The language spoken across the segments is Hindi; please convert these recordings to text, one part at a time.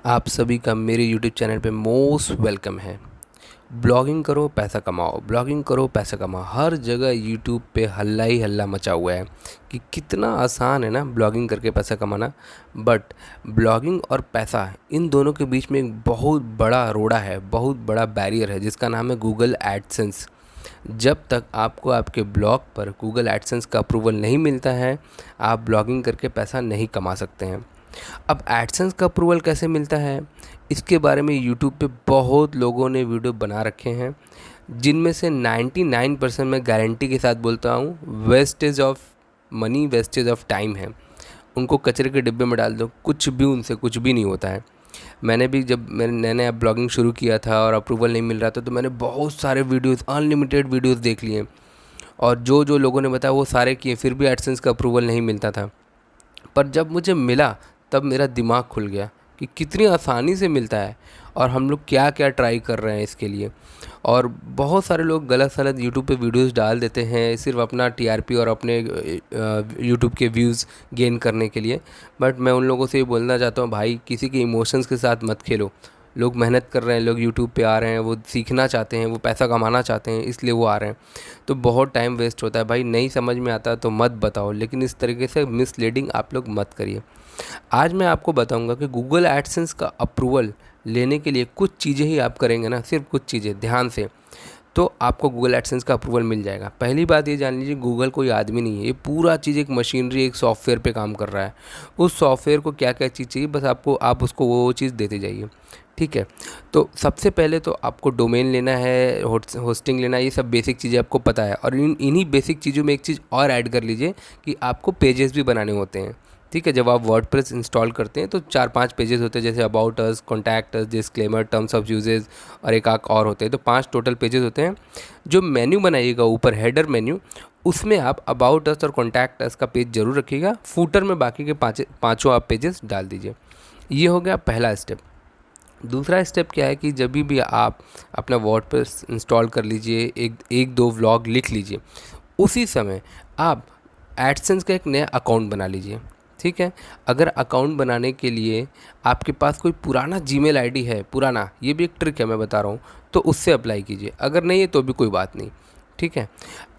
आप सभी का मेरे YouTube चैनल पे मोस्ट वेलकम है। ब्लॉगिंग करो पैसा कमाओ, ब्लॉगिंग करो पैसा कमाओ। हर जगह YouTube पे हल्ला ही हल्ला मचा हुआ है कि कितना आसान है ना ब्लॉगिंग करके पैसा कमाना। बट ब्लॉगिंग और पैसा इन दोनों के बीच में एक बहुत बड़ा रोड़ा है, बहुत बड़ा बैरियर है जिसका नाम है गूगल एडसेंस। जब तक आपको आपके ब्लॉग पर गूगल एडसेंस का अप्रूवल नहीं मिलता है, आप ब्लॉगिंग करके पैसा नहीं कमा सकते हैं। अब एडसेंस का अप्रूवल कैसे मिलता है, इसके बारे में यूट्यूब पे बहुत लोगों ने वीडियो बना रखे हैं, जिनमें से 99% मैं गारंटी के साथ बोलता हूँ wastage of money, wastage of time है। उनको कचरे के डिब्बे में डाल दो, कुछ भी उनसे कुछ भी नहीं होता है। मैंने भी जब मैंने नया नया ब्लॉगिंग शुरू किया था और अप्रूवल नहीं मिल रहा था, तो मैंने बहुत सारे वीडियोस, अनलिमिटेड वीडियोस देख लिए, और जो जो लोगों ने बताया वो सारे किए, फिर भी एडसेंस का अप्रूवल नहीं मिलता था। पर जब मुझे मिला तब मेरा दिमाग खुल गया कि कितनी आसानी से मिलता है और हम लोग क्या क्या ट्राई कर रहे हैं इसके लिए। और बहुत सारे लोग गलत सलत यूट्यूब पे वीडियोस डाल देते हैं सिर्फ अपना टीआरपी और अपने यूट्यूब के व्यूज़ गेन करने के लिए। बट मैं उन लोगों से ये बोलना चाहता हूँ, भाई किसी के इमोशंस के साथ मत खेलो। लोग मेहनत कर रहे हैं, लोग यूट्यूब पे आ रहे हैं, वो सीखना चाहते हैं, वो पैसा कमाना चाहते हैं, इसलिए वो आ रहे हैं। तो बहुत टाइम वेस्ट होता है भाई। नहीं समझ में आता तो मत बताओ, लेकिन इस तरीके से मिसलीडिंग आप लोग मत करिए। आज मैं आपको बताऊंगा कि गूगल एडसेंस का अप्रूवल लेने के लिए कुछ चीज़ें ही आप करेंगे ना, सिर्फ कुछ चीज़ें ध्यान से, तो आपको गूगल एडसेंस का अप्रूवल मिल जाएगा। पहली बात ये जान लीजिए, गूगल कोई आदमी नहीं है, ये पूरा चीज़ एक मशीनरी, एक सॉफ्टवेयर पे काम कर रहा है। उस सॉफ्टवेयर को क्या क्या चीज़ चाहिए, बस आप उसको वो चीज़ देते जाइए, ठीक है। तो सबसे पहले तो आपको डोमेन लेना है, होस्टिंग लेना है, ये सब बेसिक चीज़ें आपको पता है। और इन्हीं बेसिक चीज़ों में एक चीज़ और ऐड कर लीजिए कि आपको पेजेस भी बनाने होते हैं, ठीक है। जब आप वर्डप्रेस इंस्टॉल करते हैं तो 4-5 पेजेस होते हैं, जैसे about us, contact us, disclaimer, terms of usages और एक आक और होते हैं। तो 5 टोटल पेजेस होते हैं। जो मेन्यू बनाइएगा ऊपर, हेडर मेन्यू, उसमें आप अबाउट अस और कॉन्टैक्ट अस का पेज जरूर रखिएगा। फूटर में बाकी के पाँचों आप पेजेस डाल दीजिए। ये हो गया पहला स्टेप। दूसरा स्टेप क्या है कि जब भी आप अपना वर्डप्रेस इंस्टॉल कर लीजिए, एक दो व्लॉग लिख लीजिए, उसी समय आप एडसेंस का एक नया अकाउंट बना लीजिए, ठीक है। अगर अकाउंट बनाने के लिए आपके पास कोई पुराना जीमेल आईडी है, पुराना, ये भी एक ट्रिक है मैं बता रहा हूँ, तो उससे अप्लाई कीजिए। अगर नहीं है तो भी कोई बात नहीं, ठीक है।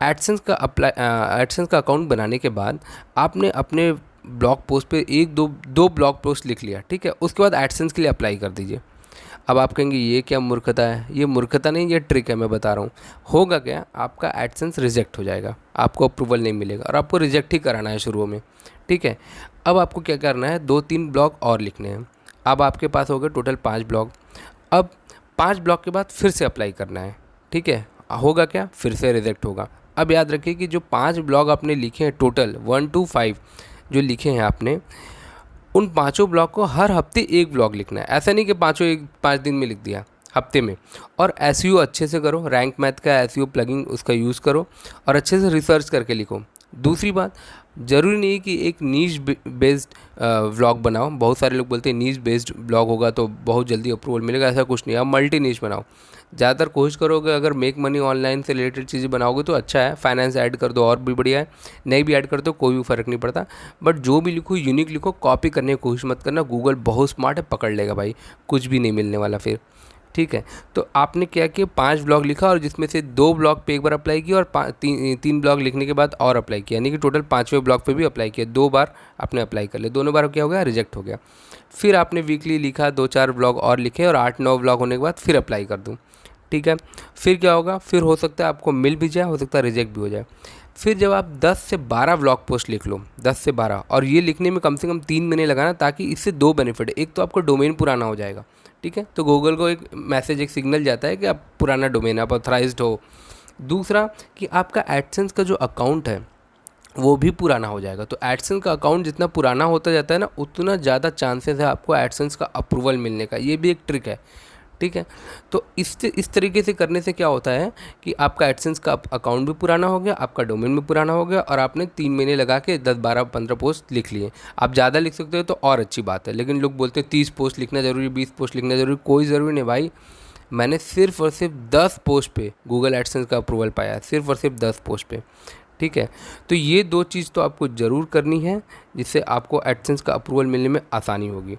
एडसेंस का अकाउंट बनाने के बाद आपने अपने ब्लॉग पोस्ट पे एक दो ब्लॉग पोस्ट लिख लिया, ठीक है। उसके बाद एडसेंस के लिए अप्लाई कर दीजिए। अब आप कहेंगे ये क्या मूर्खता है, ये मूर्खता नहीं, ये ट्रिक है, मैं बता रहा हूँ। होगा क्या, आपका एडसेंस रिजेक्ट हो जाएगा, आपको अप्रूवल नहीं मिलेगा, और आपको रिजेक्ट ही कराना है शुरू में, ठीक है। अब आपको क्या करना है, 2-3 ब्लॉग और लिखने हैं। अब आपके पास हो गए टोटल 5 ब्लॉग। अब 5 ब्लॉग के बाद फिर से अप्लाई करना है, ठीक है। होगा क्या, फिर से रिजेक्ट होगा। अब याद रखिए कि जो 5 ब्लॉग आपने लिखे हैं, टोटल 1 to 5 जो लिखे हैं आपने, उन पांचों ब्लॉग को हर हफ्ते एक ब्लॉग लिखना है। ऐसा नहीं कि पांचों एक 5 दिन में लिख दिया, हफ्ते में। और एसईओ अच्छे से करो, रैंक मैथ का एसईओ प्लगइन उसका यूज़ करो और अच्छे से रिसर्च करके लिखो। दूसरी बात, ज़रूरी नहीं कि एक नीश बेस्ड व्लॉग बनाओ। बहुत सारे लोग बोलते हैं नीश बेस्ड ब्लॉग होगा तो बहुत जल्दी अप्रूवल मिलेगा, ऐसा कुछ नहीं है। आप मल्टी नीश बनाओ। ज़्यादातर कोशिश करोगे, अगर मेक मनी ऑनलाइन से रिलेटेड चीज़ें बनाओगे तो अच्छा है। फाइनेंस ऐड कर दो और भी बढ़िया है, नहीं भी ऐड कर दो कोई भी फ़र्क नहीं पड़ता। बट जो भी लिखो यूनिक लिखो, कॉपी करने की कोशिश मत करना। गूगल बहुत स्मार्ट है, पकड़ लेगा भाई, कुछ भी नहीं मिलने वाला फिर, ठीक है। तो आपने क्या किया, 5 ब्लॉग लिखा और जिसमें से 2 ब्लॉग पे एक बार अप्लाई किया और 3 ब्लॉग लिखने के बाद और अप्लाई किया, यानी कि टोटल 5वें ब्लॉग पे भी अप्लाई किया। 2 बार आपने अप्लाई कर लिया, दोनों बार क्या हो गया, रिजेक्ट हो गया। फिर आपने वीकली लिखा, 2-4 ब्लॉग और लिखे और 8-9 ब्लॉग होने के बाद फिर अप्लाई कर दूँ, ठीक है। फिर क्या होगा, फिर हो सकता है आपको मिल भी जाए, हो सकता है रिजेक्ट भी हो जाए। फिर जब आप 10 से 12 ब्लॉग पोस्ट लिख लो, 10 से 12, और ये लिखने में कम से कम 3 महीने लगाना, ताकि इससे 2 बेनिफिट है। एक तो आपको डोमेन पुराना हो जाएगा, ठीक है, तो गूगल को एक मैसेज, एक सिग्नल जाता है कि आप पुराना डोमेन, आप ऑथराइज्ड हो। दूसरा कि आपका एडसेंस का जो अकाउंट है वो भी पुराना हो जाएगा। तो एडसेंस का अकाउंट जितना पुराना होता जाता है ना, उतना ज़्यादा चांसेस है आपको एडसेंस का अप्रूवल मिलने का। ये भी एक ट्रिक है, ठीक है। तो इस तरीके से करने से क्या होता है कि आपका एडसेंस का अकाउंट भी पुराना हो गया, आपका डोमेन भी पुराना हो गया, और आपने 3 महीने लगा के 10-12-15 पोस्ट लिख लिए। आप ज़्यादा लिख सकते हो तो और अच्छी बात है, लेकिन लोग बोलते हैं 30 पोस्ट लिखना ज़रूरी, 20 पोस्ट लिखना ज़रूरी। कोई ज़रूरी नहीं भाई। मैंने सिर्फ और सिर्फ 10 पोस्ट पे गूगल एडसेंस का अप्रूवल पाया है, सिर्फ और सिर्फ 10 पोस्ट पे, ठीक है। तो ये 2 चीज़ तो आपको ज़रूर करनी है, जिससे आपको एडसेंस का अप्रूवल मिलने में आसानी होगी।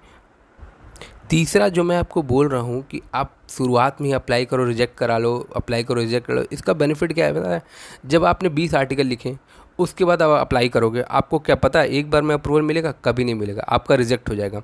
तीसरा जो मैं आपको बोल रहा हूँ कि आप शुरुआत में ही अप्लाई करो रिजेक्ट करा लो, अप्लाई करो रिजेक्ट करा लो। इसका बेनिफिट क्या है पता है? जब आपने 20 आर्टिकल लिखे, उसके बाद आप अप्लाई करोगे, आपको क्या पता है एक बार में अप्रूवल मिलेगा? कभी नहीं मिलेगा, आपका रिजेक्ट हो जाएगा।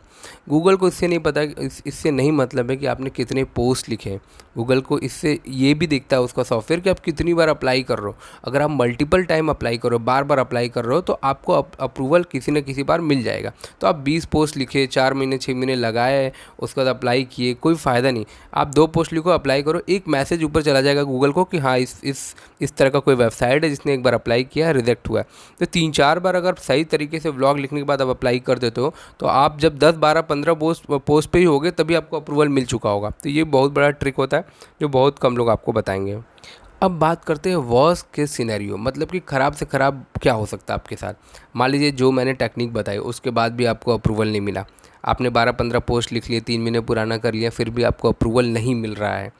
गूगल को इससे नहीं पता, इससे नहीं मतलब है कि आपने कितने पोस्ट लिखे हैं। गूगल को इससे ये भी दिखता है उसका सॉफ्टवेयर कि आप कितनी बार अप्लाई कर रहे हो। अगर आप मल्टीपल टाइम अप्लाई करो, बार बार अप्लाई कर रहे हो, तो आपको अप्रूवल किसी न किसी बार मिल जाएगा। तो आप 20 पोस्ट लिखे, 4 महीने 6 महीने लगाए, उसके बाद अप्लाई किए, कोई फ़ायदा नहीं। आप 2 पोस्ट लिखो, अप्लाई करो, एक मैसेज ऊपर चला जाएगा गूगल को कि हाँ इस तरह का कोई वेबसाइट है जिसने एक बार अप्लाई किया, रिजेक्ट हुआ है। तो 3-4 बार अगर सही तरीके से व्लॉग लिखने के बाद आप अप्लाई कर देते हो, तो आप जब 10 12 15 पोस्ट पे ही होगे तभी आपको अप्रूवल मिल चुका होगा। तो ये बहुत बड़ा ट्रिक होता है जो बहुत कम लोग आपको बताएंगे। अब बात करते हैं वर्स्ट केस सिनेरियो, मतलब कि ख़राब से ख़राब क्या हो सकता है आपके साथ। मान लीजिए जो मैंने टेक्निक बताई उसके बाद भी आपको अप्रूवल नहीं मिला। आपने 12-15 पोस्ट लिख लिए, 3 महीने पुराना कर लिया, फिर भी आपको अप्रूवल नहीं मिल रहा है।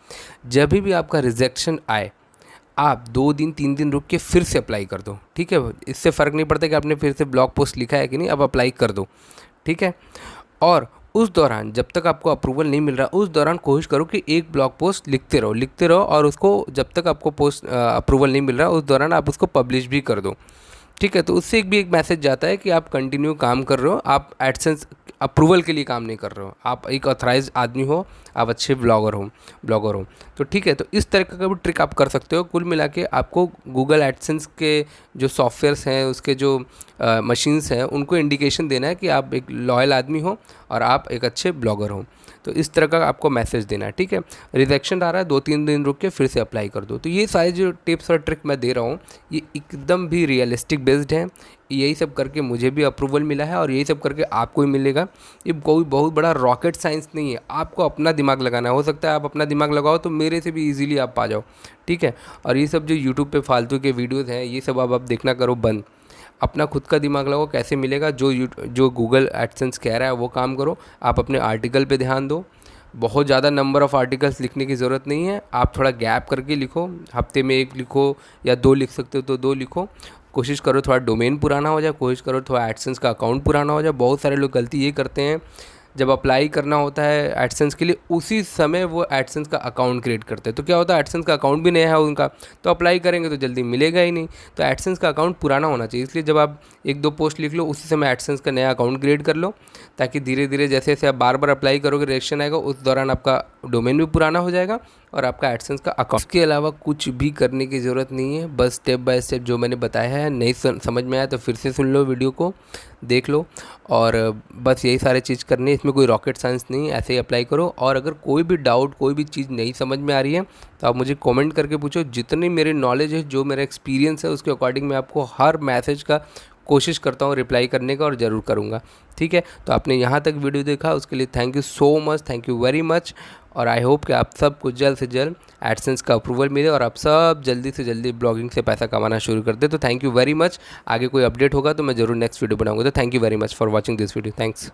जब भी आपका रिजेक्शन आए, आप 2 दिन 3 दिन रुक के फिर से अप्लाई कर दो, ठीक है? इससे फ़र्क नहीं पड़ता कि आपने फिर से ब्लॉग पोस्ट लिखा है कि नहीं, अब अप्लाई कर दो, ठीक है? और उस दौरान जब तक आपको अप्रूवल नहीं मिल रहा, उस दौरान कोशिश करो कि एक ब्लॉग पोस्ट लिखते रहो और उसको जब तक आपको पोस्ट अप्रूवल नहीं मिल रहा उस दौरान आप उसको पब्लिश भी कर दो, ठीक है? तो उससे एक भी एक मैसेज जाता है कि आप कंटिन्यू काम कर रहे हो, आप एडसेंस अप्रूवल के लिए काम नहीं कर रहे हो, आप एक ऑथराइज्ड आदमी हो, आप अच्छे ब्लॉगर हो। तो ठीक है, तो इस तरह का भी ट्रिक आप कर सकते हो। कुल मिला के आपको गूगल एडसेंस के जो सॉफ्टवेयर्स हैं, उसके जो मशीन्स हैं, उनको इंडिकेशन देना है कि आप एक लॉयल आदमी हो और आप एक अच्छे ब्लॉगर हो। तो इस तरह का आपको मैसेज देना है, ठीक है? रिजेक्शन आ रहा है, 2-3 दिन रुक के फिर से अप्लाई कर दो। तो ये सारे जो टिप्स और ट्रिक मैं दे रहा हूँ, ये एकदम भी रियलिस्टिक बेस्ड हैं। यही सब करके मुझे भी अप्रूवल मिला है और यही सब करके आपको ही मिलेगा। ये कोई बहुत बड़ा रॉकेट साइंस नहीं है, आपको अपना दिमाग लगाना है। हो सकता है आप अपना दिमाग लगाओ तो मेरे से भी ईज़िली आप पा जाओ, ठीक है? और ये सब जो यूट्यूब पे फालतू के वीडियोज़ हैं, ये सब अब आप देखना करो बंद। अपना खुद का दिमाग लगाओ, कैसे मिलेगा, जो गूगल एडसेंस कह रहा है वो काम करो। आप अपने आर्टिकल पे ध्यान दो। बहुत ज़्यादा नंबर ऑफ़ आर्टिकल्स लिखने की ज़रूरत नहीं है, आप थोड़ा गैप करके लिखो। हफ्ते में 1 लिखो या 2 लिख सकते हो तो 2 लिखो। कोशिश करो थोड़ा डोमेन पुराना हो जाए, कोशिश करो थोड़ा एडसेंस का अकाउंट पुराना हो जाए। बहुत सारे लोग गलती ये करते हैं, जब अप्लाई करना होता है एडसेंस के लिए, उसी समय वो एडसेंस का अकाउंट क्रिएट करते हैं। तो क्या होता है, एडसेंस का अकाउंट भी नया है उनका, तो अप्लाई करेंगे तो जल्दी मिलेगा ही नहीं। तो एडसेंस का अकाउंट पुराना होना चाहिए। इसलिए जब आप 1-2 पोस्ट लिख लो, उसी समय एडसेंस का नया अकाउंट क्रिएट कर लो, ताकि धीरे धीरे जैसे जैसे आप बार बार अप्लाई करोगे, रिएक्शन आएगा, उस दौरान आपका डोमेन भी पुराना हो जाएगा और आपका एडसेंस का अकाउंट। इसके अलावा कुछ भी करने की ज़रूरत नहीं है, बस स्टेप बाय स्टेप जो मैंने बताया है। नहीं समझ में आया तो फिर से सुन लो, वीडियो को देख लो, और बस यही सारे चीज़ करनी है। इसमें कोई रॉकेट साइंस नहीं, ऐसे ही अप्लाई करो। और अगर कोई भी डाउट, कोई भी चीज़ नहीं समझ में आ रही है तो आप मुझे कमेंट करके पूछो। जितनी मेरी नॉलेज है, जो मेरा एक्सपीरियंस है, उसके अकॉर्डिंग मैं आपको हर मैसेज का कोशिश करता हूँ रिप्लाई करने का, और ज़रूर करूँगा, ठीक है? तो आपने यहाँ तक वीडियो देखा उसके लिए thank you so much, thank you very much. और आई होप कि आप सबको जल्द से जल्द एडसेंस का अप्रूवल मिले और आप सब जल्दी से जल्दी ब्लॉगिंग से पैसा कमाना शुरू कर दे। तो थैंक यू वेरी मच। आगे कोई अपडेट होगा तो मैं ज़रूर नेक्स्ट वीडियो बनाऊंगा। तो thank you very much for watching this video. Thanks.